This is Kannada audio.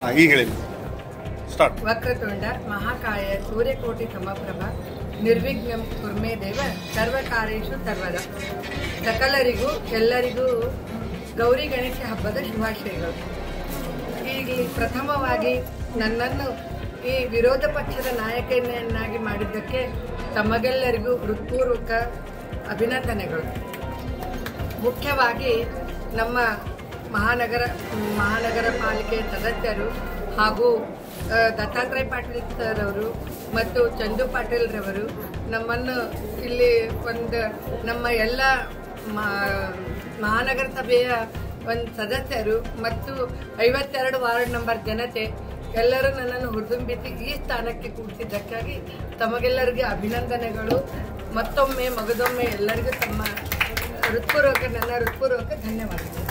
ಈಗ ಹೇಳಿ ಸ್ಟಾರ್ಟ್. ವಕ್ರತುಂಡ ಮಹಾಕಾಯ ಸೂರ್ಯಕೋಟಿ ಸಮಪ್ರಭ ನಿರ್ವಿಘ್ನಂ ಕುರ್ಮೇ ದೇವ ಸರ್ವಕಾರ್ಯೇಷು ಸರ್ವದ. ಸಕಲರಿಗೂ ಎಲ್ಲರಿಗೂ ಗೌರಿ ಗಣೇಶ ಹಬ್ಬದ ಶುಭಾಶಯಗಳು. ಇಲ್ಲಿ ಪ್ರಥಮವಾಗಿ ನನ್ನನ್ನು ಈ ವಿರೋಧ ಪಕ್ಷದ ನಾಯಕನನ್ನಾಗಿ ಮಾಡಿದ್ದಕ್ಕೆ ತಮಗೆಲ್ಲರಿಗೂ ಹೃತ್ಪೂರ್ವಕ ಅಭಿನಂದನೆಗಳು. ಮುಖ್ಯವಾಗಿ ನಮ್ಮ ಮಹಾನಗರ ಪಾಲಿಕೆ ಸದಸ್ಯರು ಹಾಗೂ ದತ್ತಾತ್ರೇಯ ಪಾಟೀಲ್ ಸರ್ ಅವರು ಮತ್ತು ಚಂದು ಪಾಟೀಲ್ ರವರು ನಮ್ಮನ್ನು ಇಲ್ಲಿ ನಮ್ಮ ಎಲ್ಲ ಮಹಾನಗರ ಸಭೆಯ ಒಂದು ಸದಸ್ಯರು ಮತ್ತು 52 ವಾರ್ಡ್ ನಂಬರ್ ಜನತೆ ಎಲ್ಲರೂ ನನ್ನನ್ನು ಹುರಿದುಂಬಿಸಿ ಈ ಸ್ಥಾನಕ್ಕೆ ಕೂರಿಸಿದ್ದಕ್ಕಾಗಿ ತಮಗೆಲ್ಲರಿಗೆ ಅಭಿನಂದನೆಗಳು. ಮತ್ತೊಮ್ಮೆ ಮಗದೊಮ್ಮೆ ಎಲ್ಲರಿಗೂ ನನ್ನ ಹೃತ್ಪೂರ್ವಕ ಧನ್ಯವಾದಗಳು.